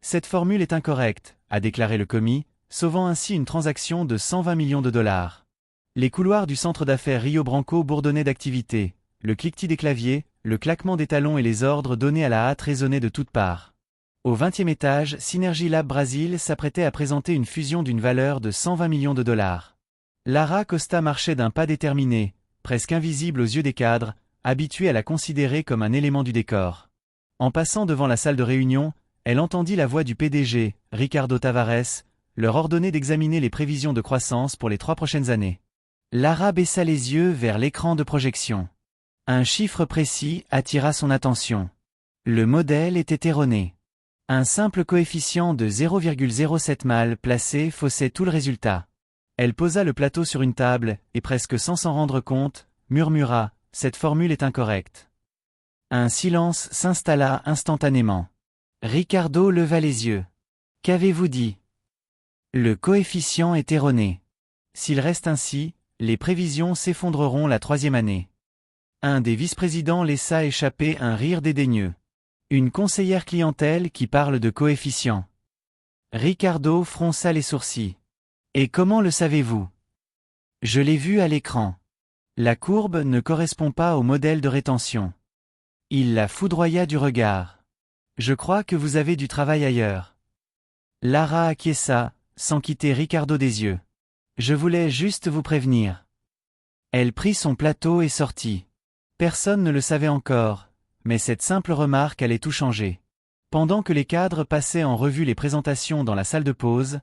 Cette formule est incorrecte, a déclaré le commis, sauvant ainsi une transaction de 120 millions de dollars. Les couloirs du centre d'affaires Rio Branco bourdonnaient d'activité, le cliquetis des claviers, le claquement des talons et les ordres donnés à la hâte résonnaient de toutes parts. Au 20e étage, Synergy Lab Brasil s'apprêtait à présenter une fusion d'une valeur de 120 millions de dollars. Lara Costa marchait d'un pas déterminé, presque invisible aux yeux des cadres, habitués à la considérer comme un élément du décor. En passant devant la salle de réunion, elle entendit la voix du PDG, Ricardo Tavares, leur ordonner d'examiner les prévisions de croissance pour les 3 prochaines années. Lara baissa les yeux vers l'écran de projection. Un chiffre précis attira son attention. Le modèle était erroné. Un simple coefficient de 0,07 mal placé faussait tout le résultat. Elle posa le plateau sur une table, et presque sans s'en rendre compte, murmura « Cette formule est incorrecte ». Un silence s'installa instantanément. Ricardo leva les yeux. « Qu'avez-vous dit » ? Le coefficient est erroné. S'il reste ainsi, les prévisions s'effondreront la 3e année. Un des vice-présidents laissa échapper un rire dédaigneux. Une conseillère clientèle qui parle de coefficient. Ricardo fronça les sourcils. Et comment le savez-vous ? Je l'ai vu à l'écran. La courbe ne correspond pas au modèle de rétention. Il la foudroya du regard. Je crois que vous avez du travail ailleurs. Lara acquiesça, sans quitter Ricardo des yeux. Je voulais juste vous prévenir. Elle prit son plateau et sortit. Personne ne le savait encore, mais cette simple remarque allait tout changer. Pendant que les cadres passaient en revue les présentations dans la salle de pause,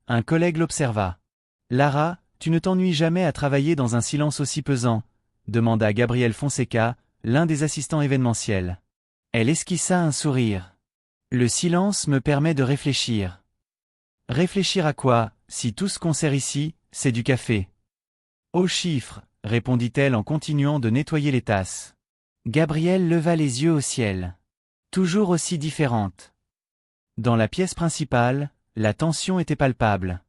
un collègue l'observa. « Lara, tu ne t'ennuies jamais à travailler dans un silence aussi pesant ?» demanda Gabriel Fonseca, l'un des assistants événementiels. Elle esquissa un sourire. « Le silence me permet de réfléchir. » « Réfléchir à quoi, si tout ce qu'on sert ici, c'est du café ?» « Aux chiffres, » répondit-elle en continuant de nettoyer les tasses. Gabriel leva les yeux au ciel. Toujours aussi différente. Dans la pièce principale, la tension était palpable.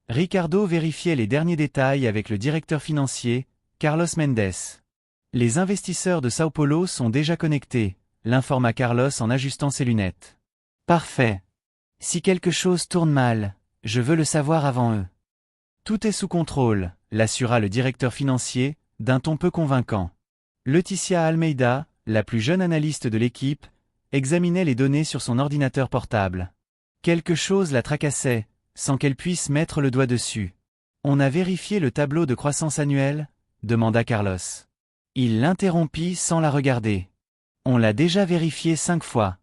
Ricardo vérifiait les derniers détails avec le directeur financier, Carlos Mendes. Les investisseurs de Sao Paulo sont déjà connectés, l'informa Carlos en ajustant ses lunettes. Parfait. Si quelque chose tourne mal, je veux le savoir avant eux. Tout est sous contrôle, l'assura le directeur financier, d'un ton peu convaincant. Leticia Almeida, la plus jeune analyste de l'équipe, examinait les données sur son ordinateur portable. Quelque chose la tracassait, sans qu'elle puisse mettre le doigt dessus. « On a vérifié le tableau de croissance annuelle ?» demanda Carlos. Il l'interrompit sans la regarder. « On l'a déjà vérifié 5 fois. »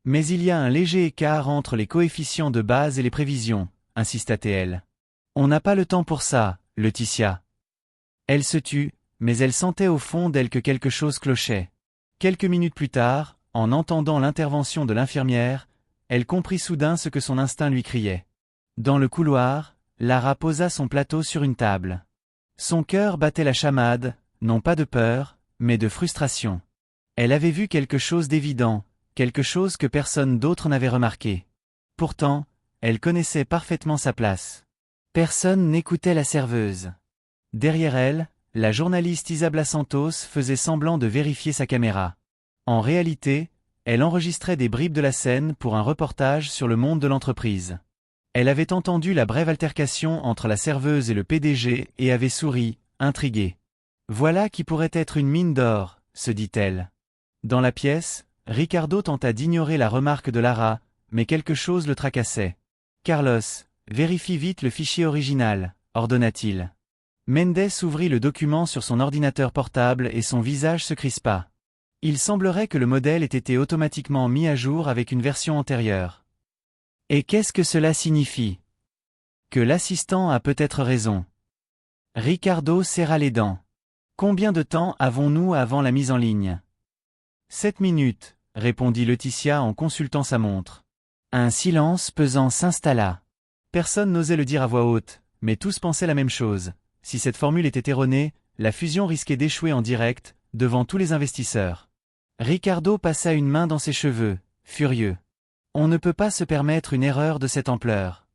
Mais il y a un léger écart entre les coefficients de base et les prévisions, insista-t-elle. On n'a pas le temps pour ça, Leticia. Elle se tut, mais elle sentait au fond d'elle que quelque chose clochait. Quelques minutes plus tard, en entendant l'intervention de l'infirmière, elle comprit soudain ce que son instinct lui criait. Dans le couloir, Lara posa son plateau sur une table. Son cœur battait la chamade, non pas de peur, mais de frustration. Elle avait vu quelque chose d'évident, quelque chose que personne d'autre n'avait remarqué. Pourtant, elle connaissait parfaitement sa place. Personne n'écoutait la serveuse. Derrière elle, la journaliste Isabela Santos faisait semblant de vérifier sa caméra. En réalité, elle enregistrait des bribes de la scène pour un reportage sur le monde de l'entreprise. Elle avait entendu la brève altercation entre la serveuse et le PDG et avait souri, intriguée. Voilà qui pourrait être une mine d'or, se dit-elle. Dans la pièce, Ricardo tenta d'ignorer la remarque de Lara, mais quelque chose le tracassait. « Carlos, vérifie vite le fichier original », ordonna-t-il. Mendes ouvrit le document sur son ordinateur portable et son visage se crispa. Il semblerait que le modèle ait été automatiquement mis à jour avec une version antérieure. Et qu'est-ce que cela signifie ? Que l'assistant a peut-être raison. Ricardo serra les dents. Combien de temps avons-nous avant la mise en ligne ? 7 minutes, répondit Leticia en consultant sa montre. Un silence pesant s'installa. Personne n'osait le dire à voix haute, mais tous pensaient la même chose. Si cette formule était erronée, la fusion risquait d'échouer en direct, devant tous les investisseurs. Ricardo passa une main dans ses cheveux, furieux. On ne peut pas se permettre une erreur de cette ampleur.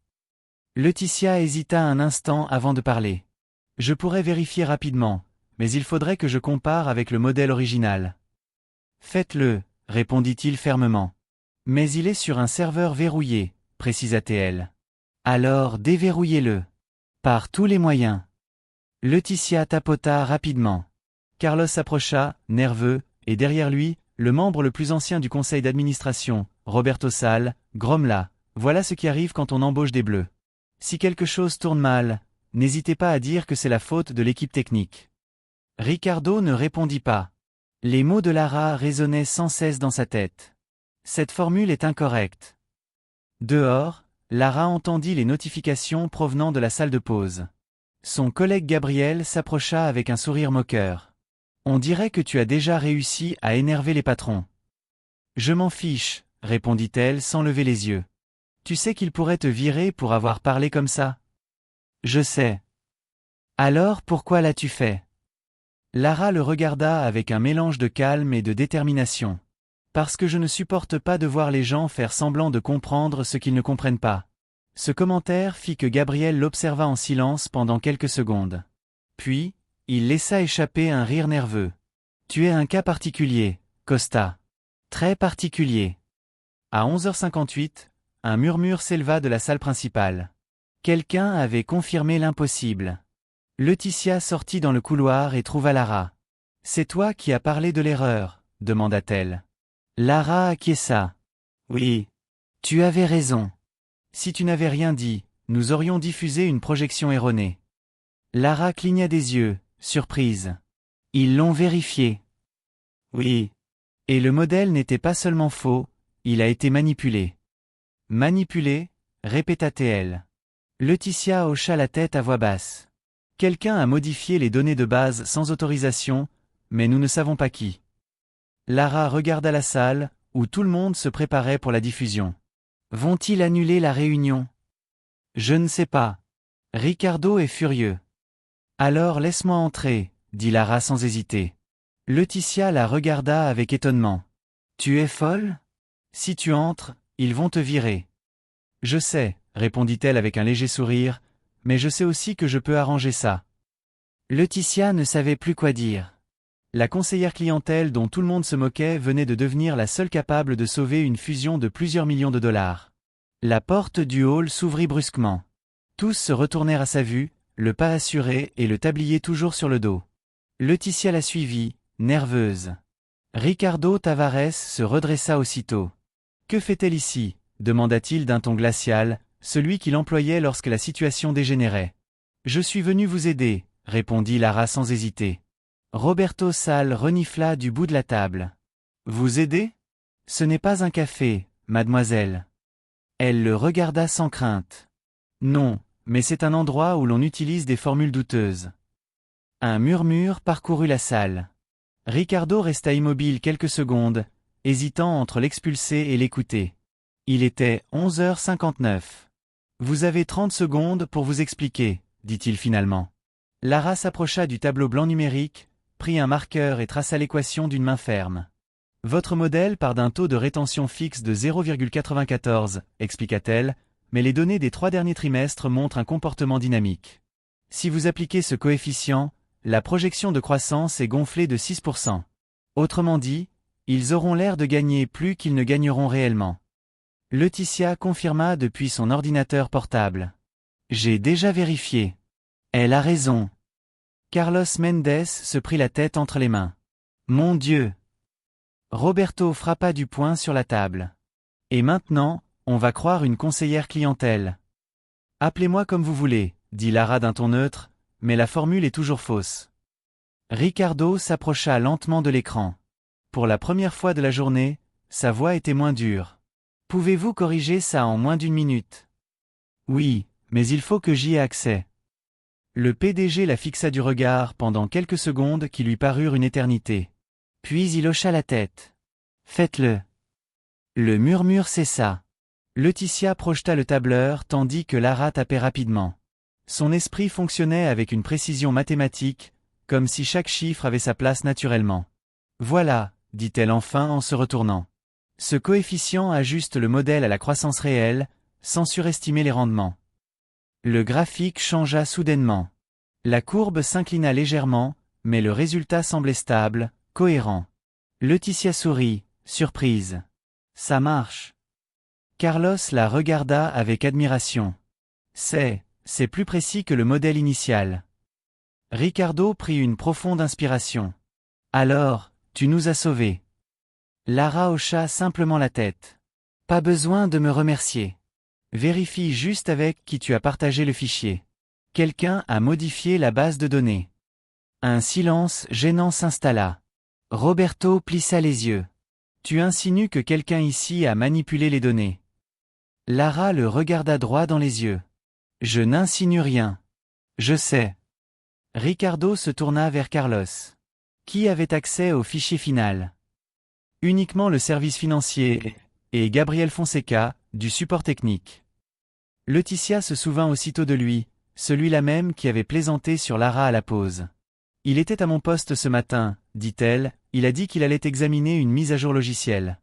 Leticia hésita un instant avant de parler. Je pourrais vérifier rapidement, mais il faudrait que je compare avec le modèle original. Faites-le, répondit-il fermement. Mais il est sur un serveur verrouillé, précisa TL. Alors déverrouillez-le. Par tous les moyens. Laetitia tapota rapidement. Carlos s'approcha, nerveux, et derrière lui, le membre le plus ancien du conseil d'administration, Roberto Sal, grommela. Voilà ce qui arrive quand on embauche des bleus. Si quelque chose tourne mal, n'hésitez pas à dire que c'est la faute de l'équipe technique. Ricardo ne répondit pas. Les mots de Lara résonnaient sans cesse dans sa tête. Cette formule est incorrecte. Dehors, Lara entendit les notifications provenant de la salle de pause. Son collègue Gabriel s'approcha avec un sourire moqueur. On dirait que tu as déjà réussi à énerver les patrons. Je m'en fiche, répondit-elle sans lever les yeux. Tu sais qu'ils pourraient te virer pour avoir parlé comme ça? Je sais. Alors pourquoi l'as-tu fait? Lara le regarda avec un mélange de calme et de détermination. Parce que je ne supporte pas de voir les gens faire semblant de comprendre ce qu'ils ne comprennent pas. Ce commentaire fit que Gabriel l'observa en silence pendant quelques secondes. Puis, il laissa échapper un rire nerveux. Tu es un cas particulier, Costa. Très particulier. À 11h58, un murmure s'éleva de la salle principale. Quelqu'un avait confirmé l'impossible. Laetitia sortit dans le couloir et trouva Lara. « C'est toi qui as parlé de l'erreur » demanda-t-elle. Lara acquiesça. « Oui. Tu avais raison. Si tu n'avais rien dit, nous aurions diffusé une projection erronée. » Lara cligna des yeux, surprise. « Ils l'ont vérifié. » « Oui. Et le modèle n'était pas seulement faux, il a été manipulé. »« Manipulé » répéta-t-elle. Laetitia hocha la tête à voix basse. Quelqu'un a modifié les données de base sans autorisation, mais nous ne savons pas qui. Lara regarda la salle, où tout le monde se préparait pour la diffusion. Vont-ils annuler la réunion? Je ne sais pas. Ricardo est furieux. Alors laisse-moi entrer, dit Lara sans hésiter. Laetitia la regarda avec étonnement. Tu es folle? Si tu entres, ils vont te virer. Je sais, répondit-elle avec un léger sourire, mais je sais aussi que je peux arranger ça. Laetitia ne savait plus quoi dire. La conseillère clientèle dont tout le monde se moquait venait de devenir la seule capable de sauver une fusion de plusieurs millions de dollars. La porte du hall s'ouvrit brusquement. Tous se retournèrent à sa vue, le pas assuré et le tablier toujours sur le dos. Laetitia la suivit, nerveuse. Ricardo Tavares se redressa aussitôt. « Que fait-elle ici » demanda-t-il d'un ton glacial, celui qu'il employait lorsque la situation dégénérait. « Je suis venu vous aider » répondit Lara sans hésiter. Roberto Sal renifla du bout de la table. « Vous aider? Ce n'est pas un café, mademoiselle. » Elle le regarda sans crainte. « Non, mais c'est un endroit où l'on utilise des formules douteuses. » Un murmure parcourut la salle. Ricardo resta immobile quelques secondes, hésitant entre l'expulser et l'écouter. Il était 11h59. « Vous avez 30 secondes pour vous expliquer, » dit-il finalement. Lara s'approcha du tableau blanc numérique, prit un marqueur et traça l'équation d'une main ferme. « Votre modèle part d'un taux de rétention fixe de 0,94, expliqua-t-elle, mais les données des 3 derniers trimestres montrent un comportement dynamique. Si vous appliquez ce coefficient, la projection de croissance est gonflée de 6%. Autrement dit, ils auront l'air de gagner plus qu'ils ne gagneront réellement. » Laetitia confirma depuis son ordinateur portable. « J'ai déjà vérifié. Elle a raison. » Carlos Mendes se prit la tête entre les mains. « Mon Dieu !» Roberto frappa du poing sur la table. « Et maintenant, on va croire une conseillère clientèle. »« Appelez-moi comme vous voulez, » dit Lara d'un ton neutre, mais la formule est toujours fausse. Ricardo s'approcha lentement de l'écran. Pour la première fois de la journée, sa voix était moins dure. « Pouvez-vous corriger ça en moins d'1 minute? »« Oui, mais il faut que j'y ai accès. » Le PDG la fixa du regard pendant quelques secondes qui lui parurent une éternité. Puis il hocha la tête. « Faites-le. » Le murmure cessa. Laetitia projeta le tableur tandis que Lara tapait rapidement. Son esprit fonctionnait avec une précision mathématique, comme si chaque chiffre avait sa place naturellement. « Voilà, » dit-elle enfin en se retournant. Ce coefficient ajuste le modèle à la croissance réelle, sans surestimer les rendements. Le graphique changea soudainement. La courbe s'inclina légèrement, mais le résultat semblait stable, cohérent. Laetitia sourit, surprise. « Ça marche. » Carlos la regarda avec admiration. C'est plus précis que le modèle initial. Ricardo prit une profonde inspiration. Alors, tu nous as sauvés. Lara hocha simplement la tête. Pas besoin de me remercier. Vérifie juste avec qui tu as partagé le fichier. Quelqu'un a modifié la base de données. Un silence gênant s'installa. Roberto plissa les yeux. Tu insinues que quelqu'un ici a manipulé les données. Lara le regarda droit dans les yeux. Je n'insinue rien. Je sais. Ricardo se tourna vers Carlos. Qui avait accès au fichier final? Uniquement le service financier et Gabriel Fonseca, du support technique. Laetitia se souvint aussitôt de lui, celui-là même qui avait plaisanté sur Lara à la pause. Il était à mon poste ce matin, dit-elle, il a dit qu'il allait examiner une mise à jour logicielle.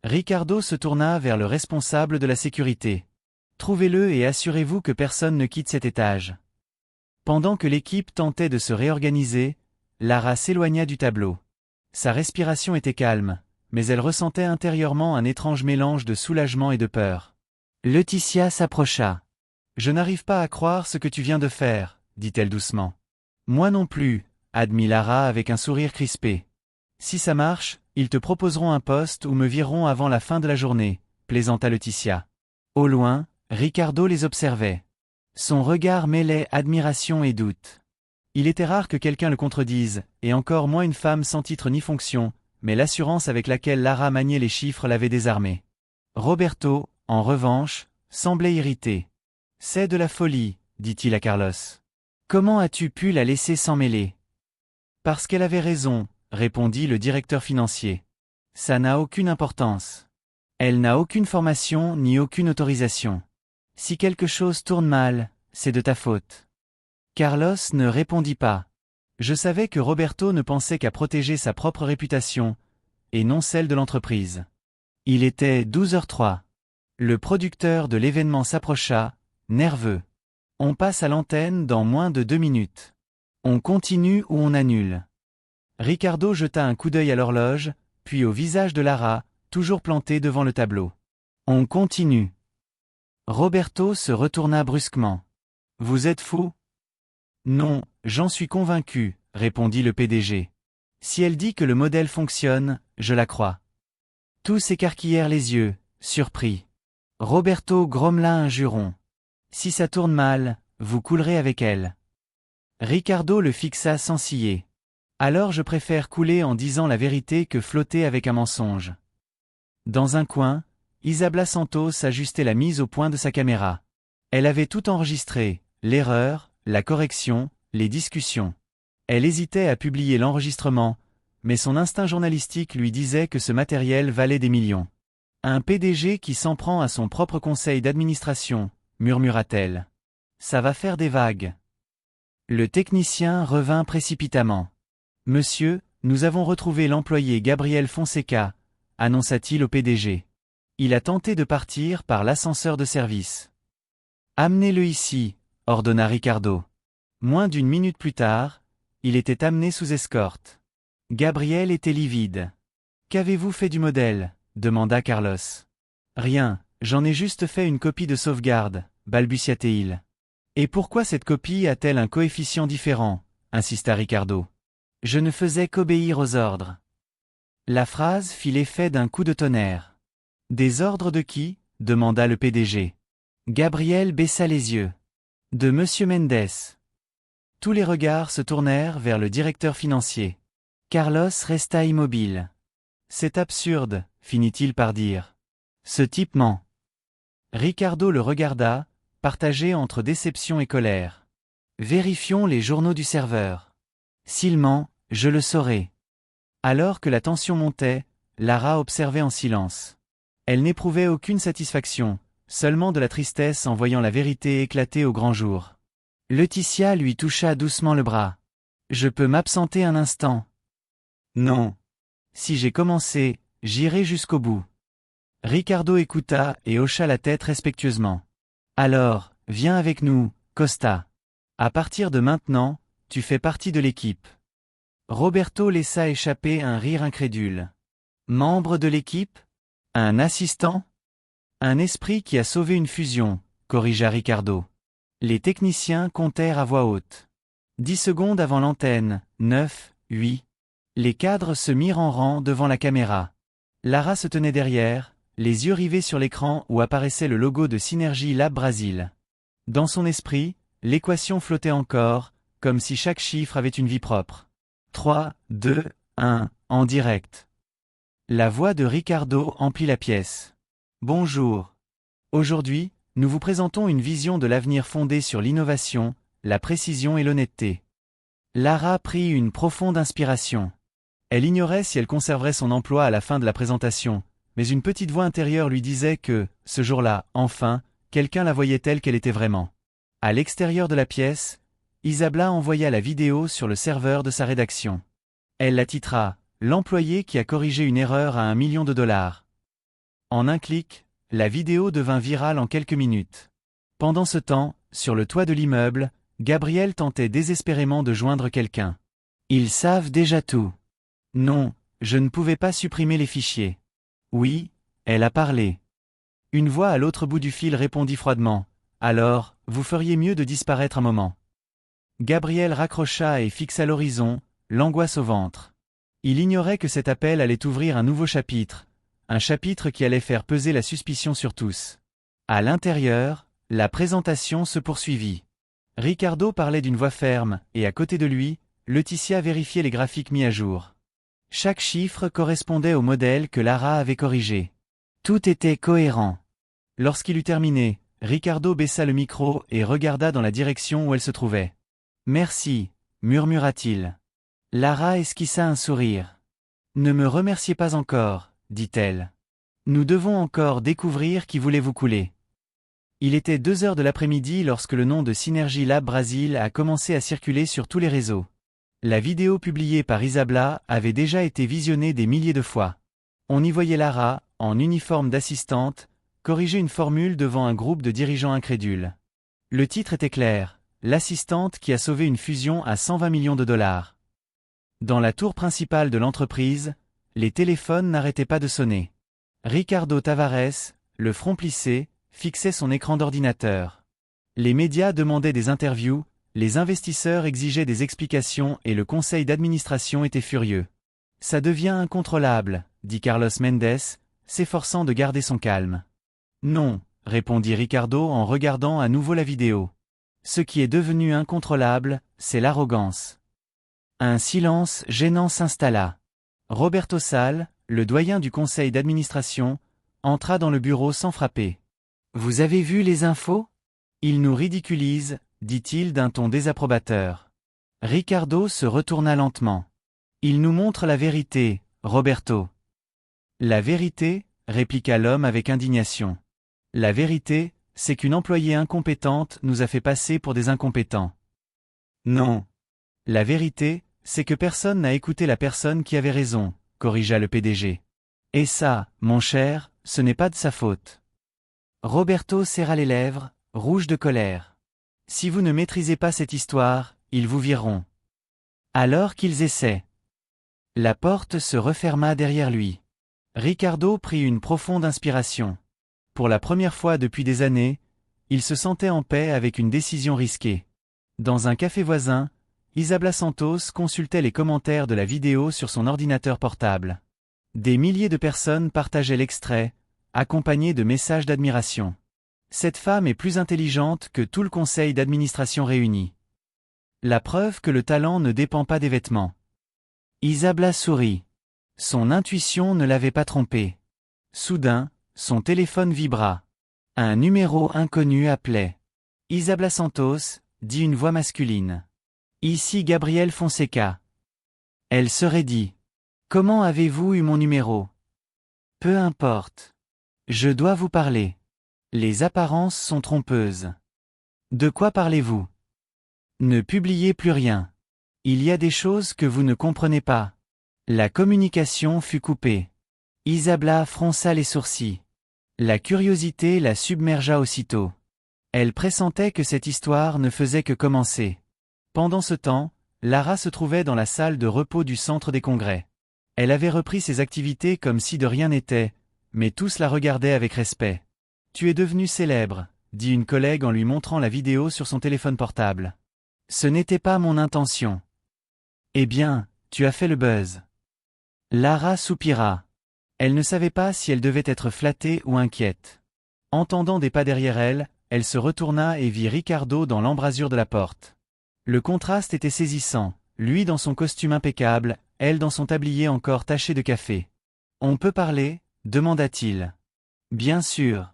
Ricardo se tourna vers le responsable de la sécurité. Trouvez-le et assurez-vous que personne ne quitte cet étage. Pendant que l'équipe tentait de se réorganiser, Lara s'éloigna du tableau. Sa respiration était calme, mais elle ressentait intérieurement un étrange mélange de soulagement et de peur. Laetitia s'approcha. « Je n'arrive pas à croire ce que tu viens de faire, » dit-elle doucement. « Moi non plus, » admit Lara avec un sourire crispé. « Si ça marche, ils te proposeront un poste ou me vireront avant la fin de la journée, » plaisanta Laetitia. Au loin, Ricardo les observait. Son regard mêlait admiration et doute. Il était rare que quelqu'un le contredise, et encore moins une femme sans titre ni fonction, mais l'assurance avec laquelle Lara maniait les chiffres l'avait désarmé. Roberto, en revanche, semblait irrité. « C'est de la folie, » dit-il à Carlos. « Comment as-tu pu la laisser s'en mêler ? » « Parce qu'elle avait raison, » répondit le directeur financier. « Ça n'a aucune importance. Elle n'a aucune formation ni aucune autorisation. Si quelque chose tourne mal, c'est de ta faute. » Carlos ne répondit pas. Je savais que Roberto ne pensait qu'à protéger sa propre réputation, et non celle de l'entreprise. Il était 12h03. Le producteur de l'événement s'approcha, nerveux. On passe à l'antenne dans moins de 2 minutes. On continue ou on annule. Ricardo jeta un coup d'œil à l'horloge, puis au visage de Lara, toujours planté devant le tableau. On continue. Roberto se retourna brusquement. Vous êtes fou ? Non, j'en suis convaincu, répondit le PDG. Si elle dit que le modèle fonctionne, je la crois. Tous s'écarquillèrent les yeux, surpris. Roberto grommela un juron. Si ça tourne mal, vous coulerez avec elle. Ricardo le fixa sans ciller. Alors je préfère couler en disant la vérité que flotter avec un mensonge. Dans un coin, Isabella Santos ajustait la mise au point de sa caméra. Elle avait tout enregistré, l'erreur, la correction, les discussions. Elle hésitait à publier l'enregistrement, mais son instinct journalistique lui disait que ce matériel valait des millions. Un PDG qui s'en prend à son propre conseil d'administration, murmura-t-elle. Ça va faire des vagues. Le technicien revint précipitamment. Monsieur, nous avons retrouvé l'employé Gabriel Fonseca, annonça-t-il au PDG. Il a tenté de partir par l'ascenseur de service. Amenez-le ici, ordonna Ricardo. Moins d'une minute plus tard, il était amené sous escorte. Gabriel était livide. Qu'avez-vous fait du modèle ? Demanda Carlos. Rien, j'en ai juste fait une copie de sauvegarde, balbutia-t-il. Et pourquoi cette copie a-t-elle un coefficient différent ? Insista Ricardo. Je ne faisais qu'obéir aux ordres. La phrase fit l'effet d'un coup de tonnerre. Des ordres de qui ? Demanda le PDG. Gabriel baissa les yeux. De Monsieur Mendes. Tous les regards se tournèrent vers le directeur financier. Carlos resta immobile. C'est absurde, finit-il par dire. Ce type ment. Ricardo le regarda, partagé entre déception et colère. Vérifions les journaux du serveur. S'il ment, je le saurai. Alors que la tension montait, Lara observait en silence. Elle n'éprouvait aucune satisfaction, seulement de la tristesse en voyant la vérité éclater au grand jour. Laetitia lui toucha doucement le bras. « Je peux m'absenter un instant ?» Non. Si j'ai commencé, j'irai jusqu'au bout. Ricardo écouta et hocha la tête respectueusement. Alors, viens avec nous, Costa. À partir de maintenant, tu fais partie de l'équipe. Roberto laissa échapper un rire incrédule. Membre de l'équipe ? Un assistant ? Un esprit qui a sauvé une fusion, corrigea Ricardo. Les techniciens comptèrent à voix haute. 10 secondes avant l'antenne, 9, 8. Les cadres se mirent en rang devant la caméra. Lara se tenait derrière, les yeux rivés sur l'écran où apparaissait le logo de Synergy Lab Brasil. Dans son esprit, l'équation flottait encore, comme si chaque chiffre avait une vie propre. 3, 2, 1, en direct. La voix de Ricardo emplit la pièce. Bonjour. Aujourd'hui, nous vous présentons une vision de l'avenir fondée sur l'innovation, la précision et l'honnêteté. Lara prit une profonde inspiration. Elle ignorait si elle conserverait son emploi à la fin de la présentation, mais une petite voix intérieure lui disait que, ce jour-là, enfin, quelqu'un la voyait telle qu'elle était vraiment. À l'extérieur de la pièce, Isabella envoya la vidéo sur le serveur de sa rédaction. Elle la titra « L'employé qui a corrigé une erreur à $1 million ». En un clic, la vidéo devint virale en quelques minutes. Pendant ce temps, sur le toit de l'immeuble, Gabriel tentait désespérément de joindre quelqu'un. Ils savent déjà tout. Non, je ne pouvais pas supprimer les fichiers. Oui, elle a parlé. Une voix à l'autre bout du fil répondit froidement. Alors, vous feriez mieux de disparaître un moment. Gabriel raccrocha et fixa l'horizon, l'angoisse au ventre. Il ignorait que cet appel allait ouvrir un nouveau chapitre, un chapitre qui allait faire peser la suspicion sur tous. À l'intérieur, la présentation se poursuivit. Ricardo parlait d'une voix ferme, et à côté de lui, Laetitia vérifiait les graphiques mis à jour. Chaque chiffre correspondait au modèle que Lara avait corrigé. Tout était cohérent. Lorsqu'il eut terminé, Ricardo baissa le micro et regarda dans la direction où elle se trouvait. « Merci, » murmura-t-il. Lara esquissa un sourire. « Ne me remerciez pas encore, » dit-elle. « Nous devons encore découvrir qui voulait vous couler. » Il était 2 heures de l'après-midi lorsque le nom de Synergy Lab Brasil a commencé à circuler sur tous les réseaux. La vidéo publiée par Isabella avait déjà été visionnée des milliers de fois. On y voyait Lara, en uniforme d'assistante, corriger une formule devant un groupe de dirigeants incrédules. Le titre était clair, l'assistante qui a sauvé une fusion à $120 millions. Dans la tour principale de l'entreprise, les téléphones n'arrêtaient pas de sonner. Ricardo Tavares, le front plissé, fixait son écran d'ordinateur. Les médias demandaient des interviews, les investisseurs exigeaient des explications et le conseil d'administration était furieux. « Ça devient incontrôlable », dit Carlos Mendes, s'efforçant de garder son calme. « Non », répondit Ricardo en regardant à nouveau la vidéo. « Ce qui est devenu incontrôlable, c'est l'arrogance. » Un silence gênant s'installa. Roberto Sal, le doyen du conseil d'administration, entra dans le bureau sans frapper. « Vous avez vu les infos ? Ils nous ridiculisent, » dit-il d'un ton désapprobateur. Ricardo se retourna lentement. « Ils nous montrent la vérité, Roberto. » « La vérité ?» répliqua l'homme avec indignation. « La vérité, c'est qu'une employée incompétente nous a fait passer pour des incompétents. » « Non. La vérité, c'est que personne n'a écouté la personne qui avait raison, » corrigea le PDG. « Et ça, mon cher, ce n'est pas de sa faute. » Roberto serra les lèvres, rouge de colère. « Si vous ne maîtrisez pas cette histoire, ils vous vireront. » Alors qu'ils essaient. La porte se referma derrière lui. Ricardo prit une profonde inspiration. Pour la première fois depuis des années, il se sentait en paix avec une décision risquée. Dans un café voisin, Isabella Santos consultait les commentaires de la vidéo sur son ordinateur portable. Des milliers de personnes partageaient l'extrait, accompagnés de messages d'admiration. Cette femme est plus intelligente que tout le conseil d'administration réuni. La preuve que le talent ne dépend pas des vêtements. Isabella sourit. Son intuition ne l'avait pas trompée. Soudain, son téléphone vibra. Un numéro inconnu appelait. « Isabella Santos », dit une voix masculine. « Ici Gabriel Fonseca. » Elle se raidit. « Comment avez-vous eu mon numéro ? » « Peu importe. Je dois vous parler. Les apparences sont trompeuses. » « De quoi parlez-vous ? » « Ne publiez plus rien. Il y a des choses que vous ne comprenez pas. » La communication fut coupée. Isabella fronça les sourcils. La curiosité la submergea aussitôt. Elle pressentait que cette histoire ne faisait que commencer. Pendant ce temps, Lara se trouvait dans la salle de repos du centre des congrès. Elle avait repris ses activités comme si de rien n'était, mais tous la regardaient avec respect. Tu es devenu célèbre, dit une collègue en lui montrant la vidéo sur son téléphone portable. Ce n'était pas mon intention. Eh bien, tu as fait le buzz. Lara soupira. Elle ne savait pas si elle devait être flattée ou inquiète. Entendant des pas derrière elle, elle se retourna et vit Ricardo dans l'embrasure de la porte. Le contraste était saisissant, lui dans son costume impeccable, elle dans son tablier encore taché de café. « On peut parler ?» demanda-t-il. « Bien sûr. »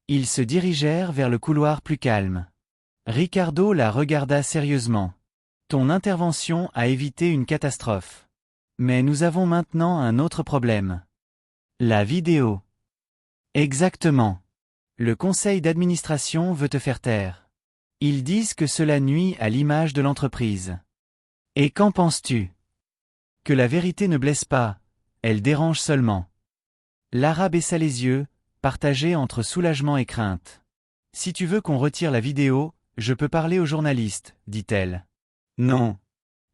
Ils se dirigèrent vers le couloir plus calme. Ricardo la regarda sérieusement. « Ton intervention a évité une catastrophe. Mais nous avons maintenant un autre problème. La vidéo. » Exactement. Le conseil d'administration veut te faire taire. Ils disent que cela nuit à l'image de l'entreprise. Et qu'en penses-tu? Que la vérité ne blesse pas, elle dérange seulement. Lara baissa les yeux, partagés entre soulagement et crainte. Si tu veux qu'on retire la vidéo, je peux parler aux journalistes, dit-elle. Non.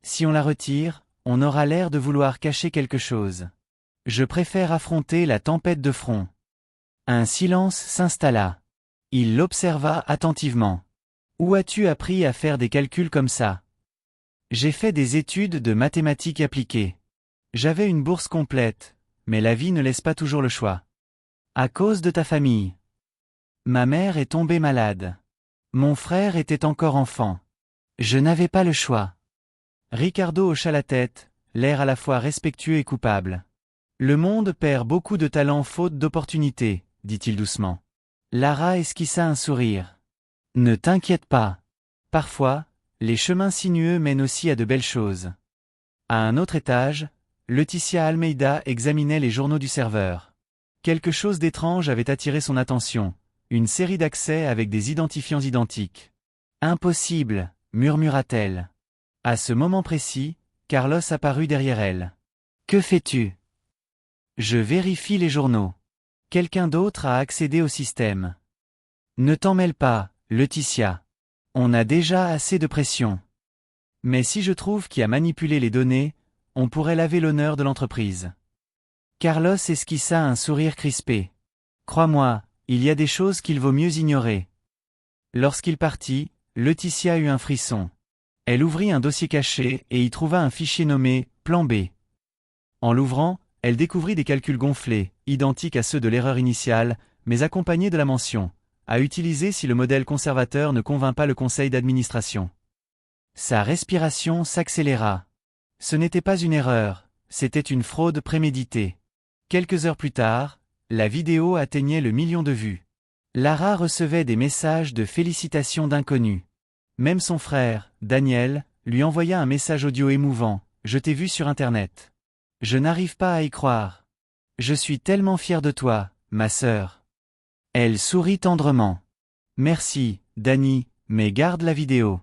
Si on la retire, on aura l'air de vouloir cacher quelque chose. Je préfère affronter la tempête de front. Un silence s'installa. Il l'observa attentivement. Où as-tu appris à faire des calculs comme ça? J'ai fait des études de mathématiques appliquées. J'avais une bourse complète, mais la vie ne laisse pas toujours le choix. À cause de ta famille. Ma mère est tombée malade. Mon frère était encore enfant. Je n'avais pas le choix. Ricardo hocha la tête, l'air à la fois respectueux et coupable. Le monde perd beaucoup de talents faute d'opportunités, dit-il doucement. Lara esquissa un sourire. Ne t'inquiète pas. Parfois, les chemins sinueux mènent aussi à de belles choses. À un autre étage, Laetitia Almeida examinait les journaux du serveur. Quelque chose d'étrange avait attiré son attention, une série d'accès avec des identifiants identiques. Impossible, murmura-t-elle. À ce moment précis, Carlos apparut derrière elle. Que fais-tu? Je vérifie les journaux. Quelqu'un d'autre a accédé au système. Ne t'en mêle pas, Laetitia. On a déjà assez de pression. Mais si je trouve qui a manipulé les données, on pourrait laver l'honneur de l'entreprise. Carlos esquissa un sourire crispé. Crois-moi, il y a des choses qu'il vaut mieux ignorer. Lorsqu'il partit, Laetitia eut un frisson. Elle ouvrit un dossier caché et y trouva un fichier nommé « Plan B ». En l'ouvrant, elle découvrit des calculs gonflés, identiques à ceux de l'erreur initiale, mais accompagnés de la mention « à utiliser si le modèle conservateur ne convainc pas le conseil d'administration ». Sa respiration s'accéléra. Ce n'était pas une erreur, c'était une fraude préméditée. Quelques heures plus tard, la vidéo atteignait le million de vues. Lara recevait des messages de félicitations d'inconnus. Même son frère, Daniel, lui envoya un message audio émouvant. « Je t'ai vu sur Internet. Je n'arrive pas à y croire. Je suis tellement fier de toi, ma sœur. » Elle sourit tendrement. « Merci, Dani, mais garde la vidéo.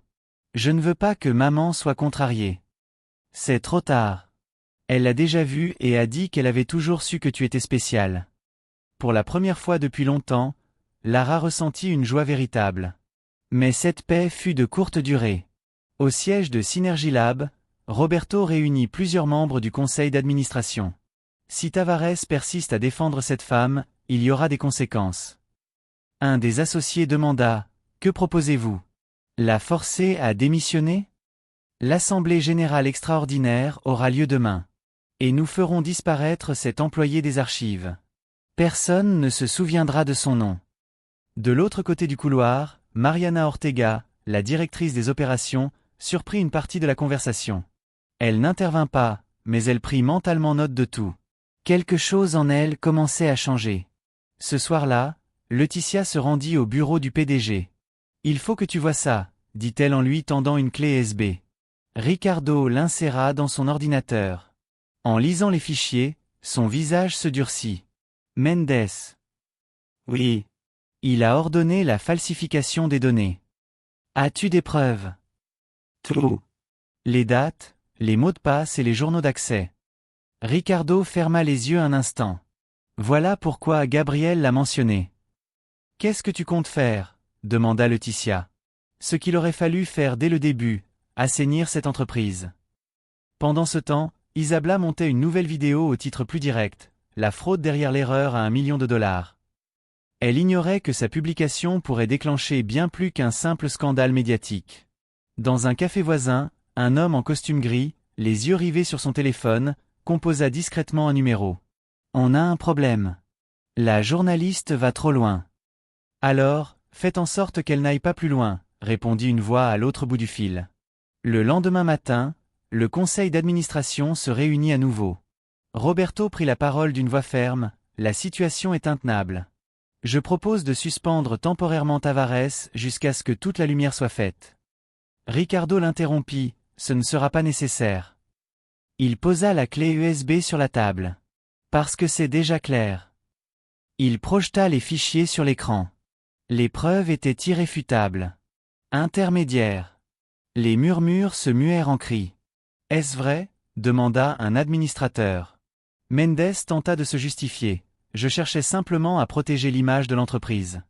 Je ne veux pas que maman soit contrariée. » C'est trop tard. Elle l'a déjà vue et a dit qu'elle avait toujours su que tu étais spécial. Pour la première fois depuis longtemps, Lara ressentit une joie véritable. Mais cette paix fut de courte durée. Au siège de Synergy Lab, Roberto réunit plusieurs membres du conseil d'administration. Si Tavares persiste à défendre cette femme, il y aura des conséquences. Un des associés demanda « Que proposez-vous? La forcer à démissionner? L'Assemblée générale extraordinaire aura lieu demain. Et nous ferons disparaître cet employé des archives. Personne ne se souviendra de son nom. » De l'autre côté du couloir, Mariana Ortega, la directrice des opérations, surprit une partie de la conversation. Elle n'intervint pas, mais elle prit mentalement note de tout. Quelque chose en elle commençait à changer. Ce soir-là, Laetitia se rendit au bureau du PDG. « Il faut que tu vois ça, » dit-elle en lui tendant une clé USB. Ricardo l'inséra dans son ordinateur. En lisant les fichiers, son visage se durcit. « Mendes. » « Oui. » « Il a ordonné la falsification des données. »« As-tu des preuves? » ?»« Tout. » « Les dates, les mots de passe et les journaux d'accès. » Ricardo ferma les yeux un instant. Voilà pourquoi Gabriel l'a mentionné. « Qu'est-ce que tu comptes faire ?» demanda Laetitia. Ce qu'il aurait fallu faire dès le début, assainir cette entreprise. Pendant ce temps, Isabella montait une nouvelle vidéo au titre plus direct, « La fraude derrière l'erreur à $1 million ». Elle ignorait que sa publication pourrait déclencher bien plus qu'un simple scandale médiatique. Dans un café voisin, un homme en costume gris, les yeux rivés sur son téléphone, composa discrètement un numéro. « On a un problème. La journaliste va trop loin. »« Alors, faites en sorte qu'elle n'aille pas plus loin, » répondit une voix à l'autre bout du fil. Le lendemain matin, le conseil d'administration se réunit à nouveau. Roberto prit la parole d'une voix ferme, « La situation est intenable. Je propose de suspendre temporairement Tavares jusqu'à ce que toute la lumière soit faite. » Ricardo l'interrompit, « Ce ne sera pas nécessaire. » Il posa la clé USB sur la table. « Parce que c'est déjà clair. » Il projeta les fichiers sur l'écran. Les preuves étaient irréfutables. Intermédiaire. Les murmures se muèrent en cris. « Est-ce vrai ?» demanda un administrateur. Mendes tenta de se justifier. « Je cherchais simplement à protéger l'image de l'entreprise. »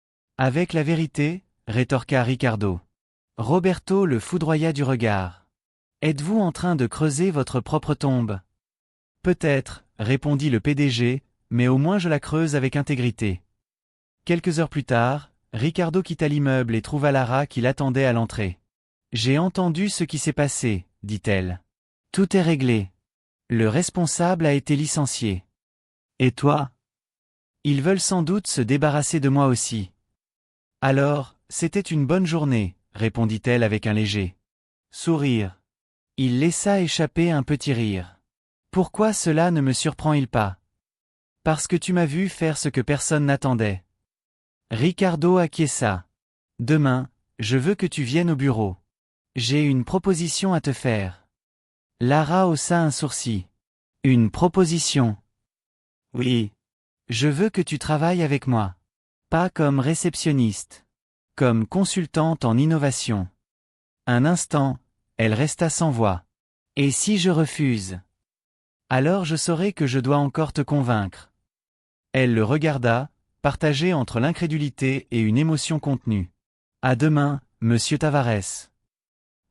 « Avec la vérité ?» rétorqua Ricardo. Roberto le foudroya du regard. « Êtes-vous en train de creuser votre propre tombe ?»« Peut-être, » répondit le PDG, « mais au moins je la creuse avec intégrité. » Quelques heures plus tard, Ricardo quitta l'immeuble et trouva Lara qui l'attendait à l'entrée. « J'ai entendu ce qui s'est passé, » dit-elle. « Tout est réglé. Le responsable a été licencié. Et toi ? Ils veulent sans doute se débarrasser de moi aussi. » « Alors, c'était une bonne journée, » répondit-elle avec un léger sourire. Il laissa échapper un petit rire. « Pourquoi cela ne me surprend-il pas ? Parce que tu m'as vu faire ce que personne n'attendait. » Ricardo acquiesça. « Demain, je veux que tu viennes au bureau. J'ai une proposition à te faire. » Lara haussa un sourcil. « Une proposition ? » « Oui. Je veux que tu travailles avec moi. Pas comme réceptionniste. Comme consultante en innovation. » Un instant, elle resta sans voix. « Et si je refuse ? Alors je saurai que je dois encore te convaincre. » Elle le regarda, partagée entre l'incrédulité et une émotion contenue. « À demain, monsieur Tavares. »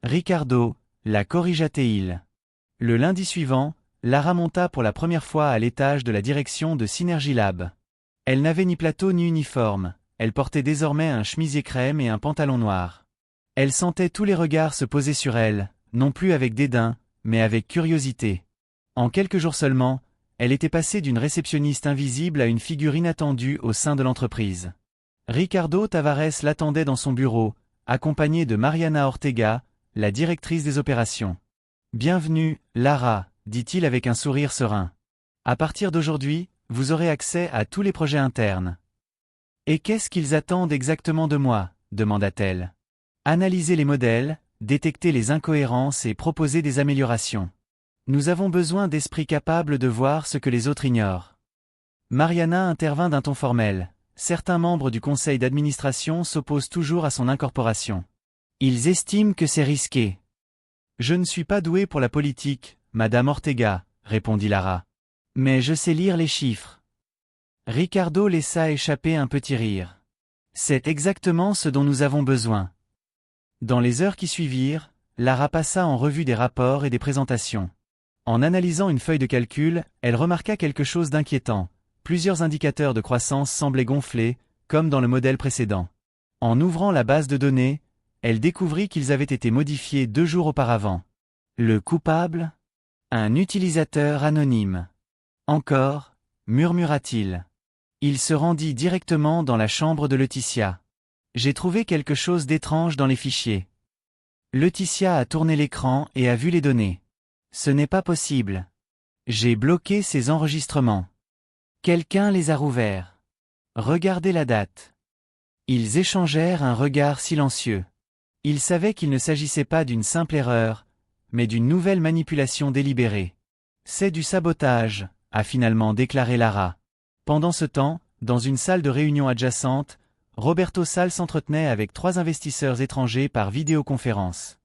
Ricardo, la corrigea-t-il. Le lundi suivant, Lara monta pour la première fois à l'étage de la direction de Synergy Lab. Elle n'avait ni plateau ni uniforme, elle portait désormais un chemisier crème et un pantalon noir. Elle sentait tous les regards se poser sur elle, non plus avec dédain, mais avec curiosité. En quelques jours seulement, elle était passée d'une réceptionniste invisible à une figure inattendue au sein de l'entreprise. Ricardo Tavares l'attendait dans son bureau, accompagné de Mariana Ortega, la directrice des opérations. « Bienvenue, Lara », dit-il avec un sourire serein. « À partir d'aujourd'hui, vous aurez accès à tous les projets internes. »« Et qu'est-ce qu'ils attendent exactement de moi ?» demanda-t-elle. « Analyser les modèles, détecter les incohérences et proposer des améliorations. Nous avons besoin d'esprits capables de voir ce que les autres ignorent. » Mariana intervint d'un ton formel. Certains membres du conseil d'administration s'opposent toujours à son incorporation. Ils estiment que c'est risqué. « Je ne suis pas doué pour la politique, Madame Ortega, » répondit Lara. « Mais je sais lire les chiffres. » Ricardo laissa échapper un petit rire. « C'est exactement ce dont nous avons besoin. » Dans les heures qui suivirent, Lara passa en revue des rapports et des présentations. En analysant une feuille de calcul, elle remarqua quelque chose d'inquiétant. Plusieurs indicateurs de croissance semblaient gonfler, comme dans le modèle précédent. En ouvrant la base de données, elle découvrit qu'ils avaient été modifiés 2 jours auparavant. Le coupable ? Un utilisateur anonyme. Encore, murmura-t-il. Il se rendit directement dans la chambre de Laetitia. J'ai trouvé quelque chose d'étrange dans les fichiers. Laetitia a tourné l'écran et a vu les données. Ce n'est pas possible. J'ai bloqué ces enregistrements. Quelqu'un les a rouverts. Regardez la date. Ils échangèrent un regard silencieux. Ils savaient qu'il ne s'agissait pas d'une simple erreur, mais d'une nouvelle manipulation délibérée. C'est du sabotage, a finalement déclaré Lara. Pendant ce temps, dans une salle de réunion adjacente, Roberto Sal s'entretenait avec 3 investisseurs étrangers par vidéoconférence.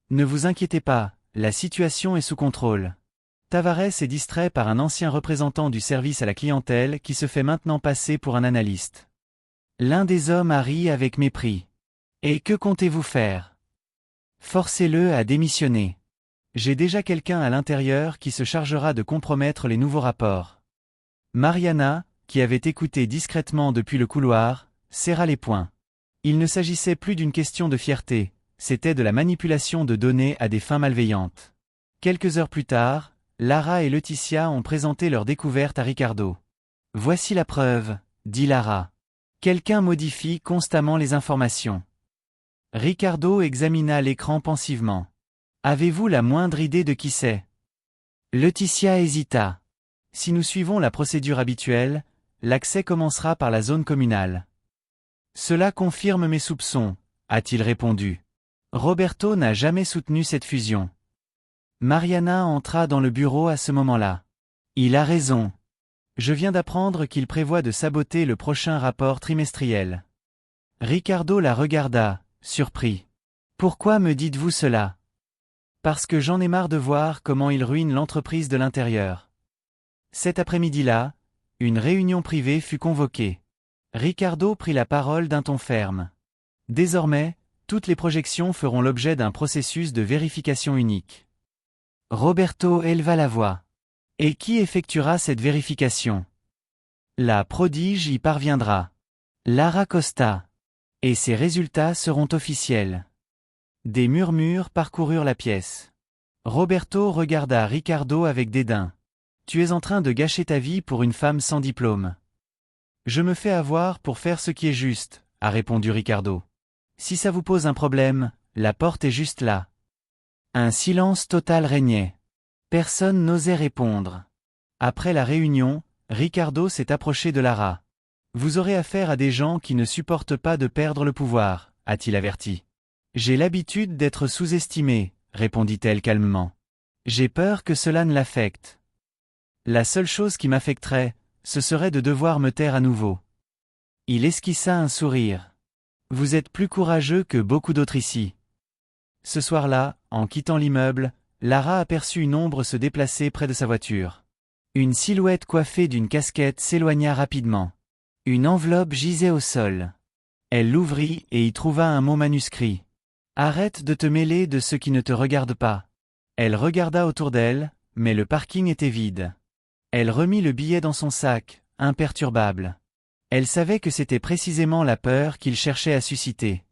Ne vous inquiétez pas, la situation est sous contrôle. Tavares est distrait par un ancien représentant du service à la clientèle qui se fait maintenant passer pour un analyste. L'un des hommes a ri avec mépris. Et que comptez-vous faire ? Forcez-le à démissionner. J'ai déjà quelqu'un à l'intérieur qui se chargera de compromettre les nouveaux rapports. Mariana, qui avait écouté discrètement depuis le couloir, serra les poings. Il ne s'agissait plus d'une question de fierté, c'était de la manipulation de données à des fins malveillantes. Quelques heures plus tard, Lara et Laetitia ont présenté leur découverte à Ricardo. « Voici la preuve », dit Lara. « Quelqu'un modifie constamment les informations. » Ricardo examina l'écran pensivement. « Avez-vous la moindre idée de qui c'est » Laetitia hésita. « Si nous suivons la procédure habituelle, l'accès commencera par la zone communale. »« Cela confirme mes soupçons », a-t-il répondu. Roberto n'a jamais soutenu cette fusion. Mariana entra dans le bureau à ce moment-là. « Il a raison. Je viens d'apprendre qu'il prévoit de saboter le prochain rapport trimestriel. » Ricardo la regarda, surpris. « Pourquoi me dites-vous cela ? » Parce que j'en ai marre de voir comment il ruine l'entreprise de l'intérieur. Cet après-midi-là, une réunion privée fut convoquée. Ricardo prit la parole d'un ton ferme. Désormais, toutes les projections feront l'objet d'un processus de vérification unique. Roberto éleva la voix. Et qui effectuera cette vérification ? La prodige y parviendra. Lara Costa. Et ses résultats seront officiels. Des murmures parcoururent la pièce. Roberto regarda Ricardo avec dédain. « Tu es en train de gâcher ta vie pour une femme sans diplôme. »« Je me fais avoir pour faire ce qui est juste, » a répondu Ricardo. « Si ça vous pose un problème, la porte est juste là. » Un silence total régnait. Personne n'osait répondre. Après la réunion, Ricardo s'est approché de Lara. « Vous aurez affaire à des gens qui ne supportent pas de perdre le pouvoir, » a-t-il averti. « J'ai l'habitude d'être sous-estimée, » répondit-elle calmement. « J'ai peur que cela ne l'affecte. La seule chose qui m'affecterait, ce serait de devoir me taire à nouveau. » Il esquissa un sourire. « Vous êtes plus courageux que beaucoup d'autres ici. » Ce soir-là, en quittant l'immeuble, Lara aperçut une ombre se déplacer près de sa voiture. Une silhouette coiffée d'une casquette s'éloigna rapidement. Une enveloppe gisait au sol. Elle l'ouvrit et y trouva un mot manuscrit. « Arrête de te mêler de ce qui ne te regarde pas. » Elle regarda autour d'elle, mais le parking était vide. Elle remit le billet dans son sac, imperturbable. Elle savait que c'était précisément la peur qu'il cherchait à susciter.